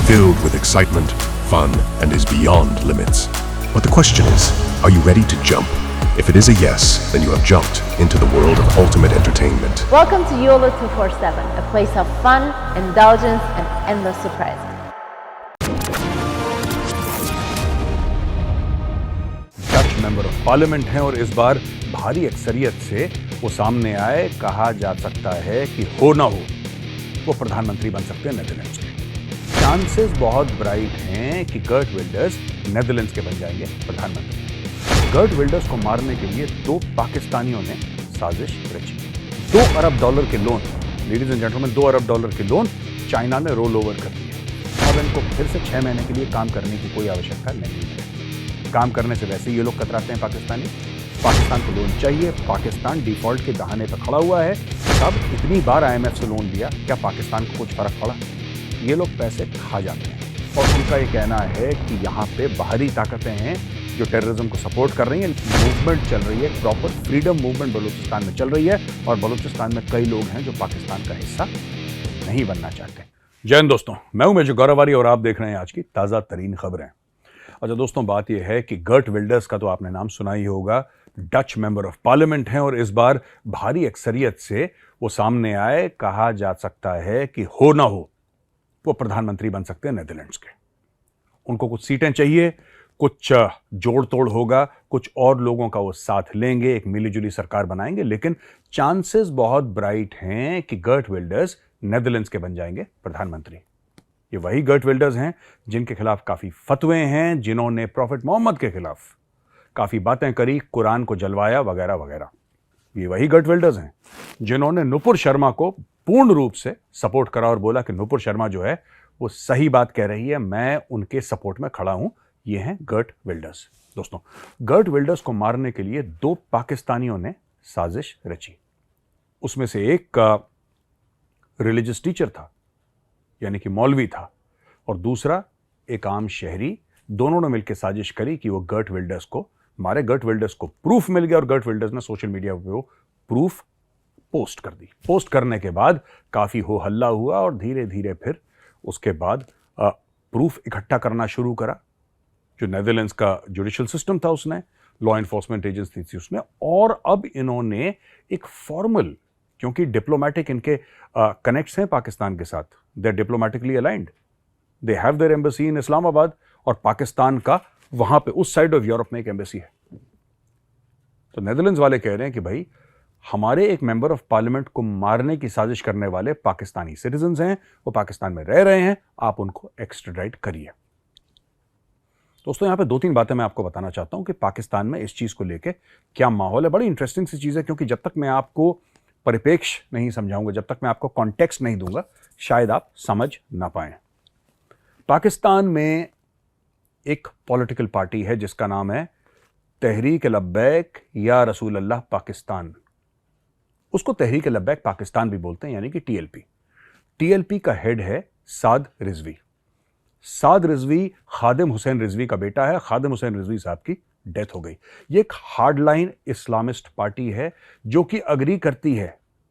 filled with excitement, fun, and is beyond limits. But the question is, are you ready to jump? If it is a yes, then you have jumped into the world of ultimate entertainment. Welcome to YOLO 247, a place of fun, indulgence, and endless surprises. Dutch member of parliament हैं और इस बार भारी अक्सरियत से वो सामने आए। कहा जा सकता है कि हो ना हो वो प्रधानमंत्री बन सकते हैं नेदरलैंड्स के। चांसेस बहुत ब्राइट हैं कि गर्ट विल्डर्स नेदरलैंड्स के बन जाएंगे प्रधानमंत्री। गर्ट विल्डर्स को मारने के लिए दो पाकिस्तानियों ने साजिश रची। $2 अरब के लोन, लेडीज एंड जेंटलमैन, $2 अरब के लोन चाइना ने रोल ओवर कर दिए। अब इनको फिर से 6 महीने के लिए काम करने की कोई आवश्यकता नहीं है। काम करने से वैसे ये लोग कतराते हैं पाकिस्तान को लोन चाहिए। पाकिस्तान डिफॉल्ट के दहाने पर खड़ा हुआ है। तब इतनी बार IMF से लोन लिया, क्या पाकिस्तान को कुछ फर्क पड़ा? ये लोग पैसे खा जाते हैं और उनका ये कहना है कि यहाँ पे बाहरी ताकतें हैं जो टेररिज्म को सपोर्ट कर रही हैं। मूवमेंट चल रही है, प्रॉपर फ्रीडम मूवमेंट बलूचिस्तान में चल रही है और बलूचिस्तान में कई लोग हैं जो पाकिस्तान का हिस्सा नहीं बनना चाहते। जय हिंद दोस्तों, मैं हूं मेजर गौरवारी और आप देख रहे हैं आज की ताज़ा तरीन खबरें। अच्छा दोस्तों, बात यह है कि गर्ट विल्डर्स का तो आपने नाम सुना ही होगा। डच मेंबर ऑफ पार्लियामेंट हैं और इस बार भारी अक्सरियत से वो सामने आए। कहा जा सकता है कि हो ना हो वो प्रधानमंत्री बन सकते हैं नेदरलैंड्स के। उनको कुछ सीटें चाहिए, कुछ जोड़ तोड़ होगा, कुछ और लोगों का वो साथ लेंगे, एक मिलीजुली सरकार बनाएंगे। लेकिन चांसेस बहुत ब्राइट हैं कि गर्ट विल्डर्स नेदरलैंड्स के बन जाएंगे प्रधानमंत्री। ये वही गर्ट विल्डर्स हैं जिनके खिलाफ काफी फतवे हैं, जिन्होंने प्रॉफेट मोहम्मद के खिलाफ काफी बातें करी, कुरान को जलवाया वगैरह वगैरह। ये वही गर्ट विल्डर्स हैं जिन्होंने नुपुर शर्मा को पूर्ण रूप से सपोर्ट करा और बोला कि नुपुर शर्मा जो है वो सही बात कह रही है, मैं उनके सपोर्ट में खड़ा हूं। ये हैं गर्ट विल्डर्स। दोस्तों, गर्ट विल्डर्स को मारने के लिए दो पाकिस्तानियों ने साजिश रची। उसमें से एक रिलीजियस टीचर था, यानी कि मौलवी था, और दूसरा एक आम शहरी। दोनों ने मिलकर साजिश करी कि वो गर्ट विल्डर्स को मारे। गर्ट विल्डर्स को प्रूफ मिल गया और गर्ट विल्डर्स ने सोशल मीडिया पे वो प्रूफ पोस्ट कर दी। पोस्ट करने के बाद काफी हो हल्ला हुआ और धीरे धीरे फिर उसके बाद प्रूफ इकट्ठा करना शुरू करा। जो नेदरलैंड्स का जुडिशियल सिस्टम था उसने, लॉ एनफोर्समेंट एजेंसी थी उसने, और अब इन्होंने एक फॉर्मल, क्योंकि डिप्लोमेटिक इनके कनेक्ट्स हैं पाकिस्तान के साथ, they are diplomatically aligned, they have their embassy in Islamabad, और पाकिस्तान का वहां पे उस साइड ऑफ यूरोप में एक एम्बेसी है। तो नेदरलैंड्स वाले कह रहे हैं कि भाई हमारे एक मेंबर ऑफ पार्लियामेंट को मारने की साजिश करने वाले पाकिस्तानी सिटीजन्स हैं, वो पाकिस्तान में रह रहे हैं, आप उनको एक्स्ट्राडाइट करिए। दोस्तों, यहां पे 2-3 बातें मैं आपको बताना चाहता हूं कि पाकिस्तान में इस चीज को लेके क्या माहौल है। बड़ी इंटरेस्टिंग सी चीज है, क्योंकि जब तक मैं आपको परिप्रेक्ष्य नहीं समझाऊंगा, जब तक मैं आपको कॉन्टेक्स्ट नहीं दूंगा, शायद आप समझ ना पाए। पाकिस्तान में एक पॉलिटिकल पार्टी है जिसका नाम है तहरीक लब्बैक या रसूल अल्लाह पाकिस्तान। उसको तहरीक लब्बैक पाकिस्तान भी बोलते हैं, यानी कि TLP। TLP का हेड है साद रिजवी। साद रिजवी खादिम हुसैन रिजवी का बेटा है। खादिम हुसैन रिजवी साहब की डेथ हो गई। ये एक हार्डलाइन इस्लामिस्ट पार्टी है जो कि अग्री करती है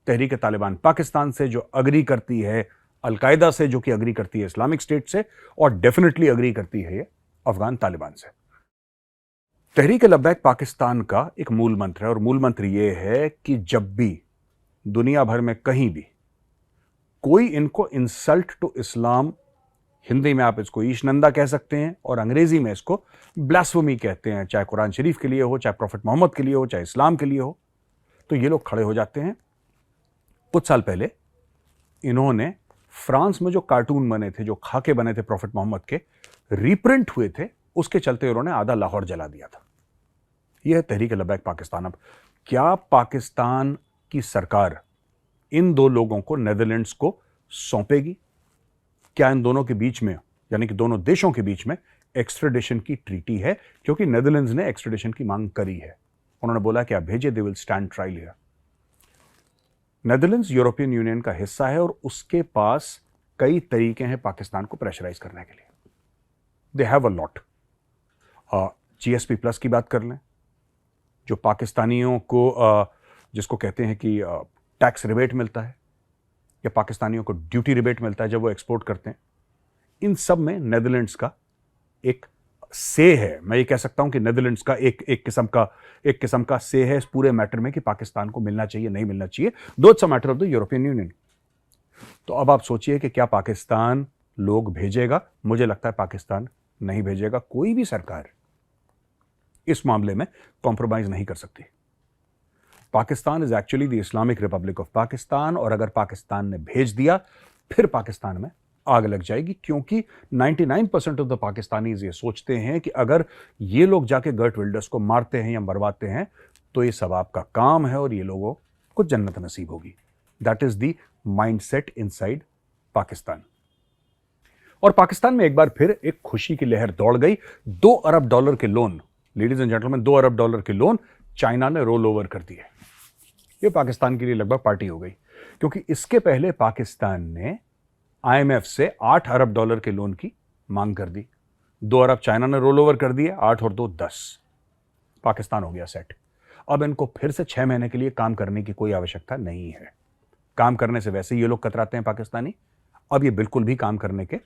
तहरीक तालिबान पाकिस्तान से, जो अग्री करती है अलकायदा से, जो कि अग्री करती है इस्लामिक स्टेट से, और डेफिनेटली अग्री करती है ये अफगान तालिबान से। तहरीक लब्बैक पाकिस्तान का एक मूल मंत्र है, और मूल मंत्र ये है कि जब भी दुनिया भर में कहीं भी कोई इनको इंसल्ट टू इस्लाम, हिंदी में आप इसको ईशनंदा कह सकते हैं और अंग्रेजी में इसको ब्लास्फेमी कहते हैं, चाहे कुरान शरीफ के लिए हो, चाहे प्रॉफेट मोहम्मद के लिए हो, चाहे इस्लाम के लिए हो, तो ये लोग खड़े हो जाते हैं। कुछ साल पहले इन्होंने फ्रांस में जो कार्टून बने थे, जो खाके बने थे प्रॉफेट मोहम्मद के, रीप्रिंट हुए थे, उसके चलते उन्होंने आधा लाहौर जला दिया था। यह है तहरीक लब्बैक पाकिस्तान। अब क्या पाकिस्तान की सरकार इन दो लोगों को नेदरलैंड्स को सौंपेगी? क्या इन दोनों के बीच में, यानी कि दोनों देशों के बीच में एक्स्ट्रेडिशन की ट्रीटी है? क्योंकि नेदरलैंड्स ने एक्स्ट्रेडिशन की मांग करी है। उन्होंने बोला कि आप भेजिए, they will stand trial here. Netherlands European union का हिस्सा है और उसके पास कई तरीके हैं पाकिस्तान को प्रेशराइज करने के लिए। They have a lot. GSP+ की बात कर लें, जो पाकिस्तानियों को जिसको कहते हैं कि टैक्स रिबेट मिलता है, या पाकिस्तानियों को ड्यूटी रिबेट मिलता है जब वो एक्सपोर्ट करते हैं। इन सब में नेदरलैंड्स का एक से है। मैं ये कह सकता हूं कि नेदरलैंड्स का एक किस्म का से है इस पूरे मैटर में कि पाकिस्तान को मिलना चाहिए, नहीं मिलना चाहिए। दो it's a matter of the European union. तो अब आप सोचिए कि क्या पाकिस्तान लोग भेजेगा? मुझे लगता है पाकिस्तान नहीं भेजेगा। कोई भी सरकार इस मामले में कॉम्प्रोमाइज नहीं कर सकती। Pakistan is actually the Islamic Republic of Pakistan, और अगर पाकिस्तान ने भेज दिया फिर पाकिस्तान में आग लग जाएगी, क्योंकि 99% ऑफ द पाकिस्तानीज ये सोचते हैं कि अगर ये लोग जाके गर्ट विल्डर्स को मारते हैं या मरवाते हैं तो ये सब आपका काम है और ये लोगों को जन्नत नसीब होगी। That is the mindset inside Pakistan. और पाकिस्तान में एक बार फिर एक खुशी की लहर दौड़ गई। $2 अरब के लोन, लेडीज एंड जेंटलमैन, $2 अरब के लोन चाइना ने रोल ओवर कर दिए। ये पाकिस्तान के लिए लगभग पार्टी हो गई, क्योंकि इसके पहले पाकिस्तान ने IMF से $8 अरब के लोन की मांग कर दी। 2 अरब चाइना ने रोल ओवर कर दिए, 8 और 2 10। पाकिस्तान हो गया सेट। अब इनको फिर से 6 महीने के लिए काम करने की कोई आवश्यकता नहीं है। काम करने से वैसे ही ये लोग कतराते हैं पाकिस्तानी, अब ये बिल्कुल भी काम करने के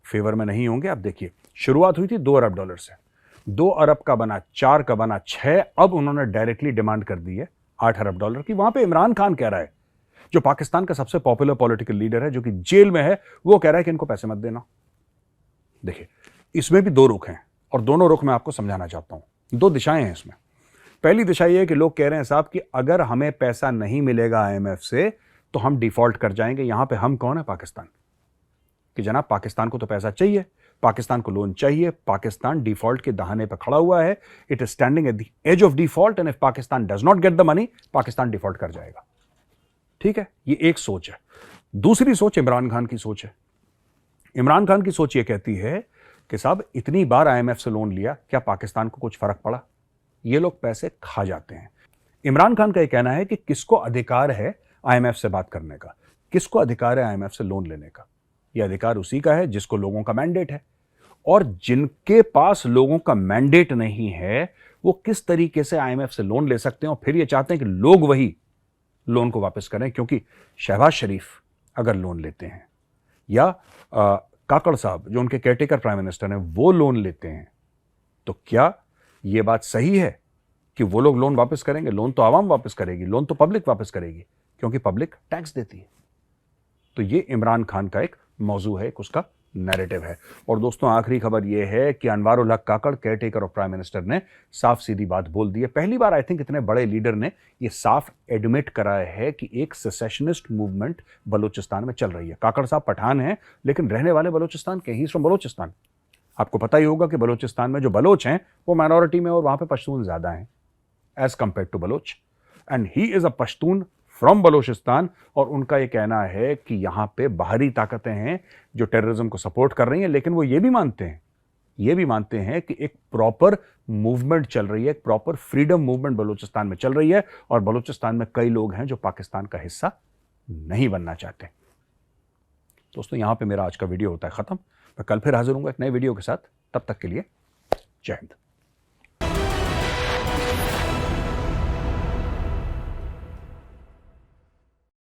फेवर में नहीं होंगे। अब देखिए, शुरुआत हुई थी $2 अरब से, 2 अरब का बना 4 का बना 6, अब उन्होंने डायरेक्टली डिमांड कर दी है $8 अरब की। वहां पे इमरान खान कह रहा है, जो पाकिस्तान का सबसे पॉपुलर पॉलिटिकल लीडर है, जो कि जेल में है, वो कह रहा है कि इनको पैसे मत देना। देखिए, इसमें भी 2 रुख हैं और दोनों रुख मैं आपको समझाना चाहता हूं। 2 दिशाएं हैं इसमें। पहली दिशा यह है कि लोग कह रहे हैं साहब कि अगर हमें पैसा नहीं मिलेगा IMF से तो हम डिफॉल्ट कर जाएंगे। यहां पे हम कौन है? पाकिस्तान। कि जनाब, पाकिस्तान को तो पैसा चाहिए, पाकिस्तान को लोन चाहिए, पाकिस्तान डिफॉल्ट के दहाने पर खड़ा हुआ है। It is standing at the edge of default, and if Pakistan does not get the money, Pakistan default कर जाएगा। ठीक है, ये एक सोच है। दूसरी सोच इमरान खान की सोच है। इमरान खान की सोच ये कहती है कि साहब, इतनी बार IMF से लोन लिया, क्या पाकिस्तान को कुछ फर्क पड़ा? ये लोग पैसे खा जाते हैं। इमरान खान का यह कहना है कि किसको अधिकार है IMF से बात करने का, किसको अधिकार है IMF से लोन लेने का? यह अधिकार उसी का है जिसको लोगों का मैंडेट है, और जिनके पास लोगों का मैंडेट नहीं है वो किस तरीके से IMF से लोन ले सकते हैं? और फिर ये चाहते हैं कि लोग वही लोन को वापस करें, क्योंकि शहबाज शरीफ अगर लोन लेते हैं या काकड़ साहब, जो उनके केयरटेकर प्राइम मिनिस्टर हैं, वो लोन लेते हैं, तो क्या यह बात सही है कि वो लोग लोन वापस करेंगे? लोन तो आवाम वापस करेगी, लोन तो पब्लिक वापस करेगी, क्योंकि पब्लिक टैक्स देती है। तो ये इमरान खान का एक मौजू है, एक उसका नैरेटिव है। और दोस्तों, आखिरी खबर यह है कि अनवारुल हक काकड़, केयरटेकर ऑफ प्राइम मिनिस्टर, ने साफ सीधी बात बोल दी है। पहली बार आई थिंक इतने बड़े लीडर ने यह साफ एडमिट कराया है कि एक सेसेशनिस्ट मूवमेंट बलूचिस्तान में चल रही है। काकड़ साहब पठान हैं, लेकिन रहने वाले बलूचिस्तान के, ही फ्रॉम बलूचिस्तान। आपको पता ही होगा कि बलूचिस्तान में जो बलोच हैं वो माइनॉरिटी में, और वहां पे पश्तून ज्यादा हैं as compare to Baloch, and he is a Pashtun from Balochistan. और उनका यह कहना है कि यहां पे बाहरी ताकतें हैं जो टेररिज्म को सपोर्ट कर रही हैं, लेकिन वो ये भी मानते हैं कि एक प्रॉपर मूवमेंट चल रही है, एक प्रॉपर फ्रीडम मूवमेंट बलूचिस्तान में चल रही है, और बलूचिस्तान में कई लोग हैं जो पाकिस्तान का हिस्सा नहीं बनना चाहते। दोस्तों, यहां पे मेरा आज का वीडियो होता है खत्म। मैं कल फिर हाजिर हूंगा एक नए वीडियो के साथ। तब तक के लिए जय हिंद।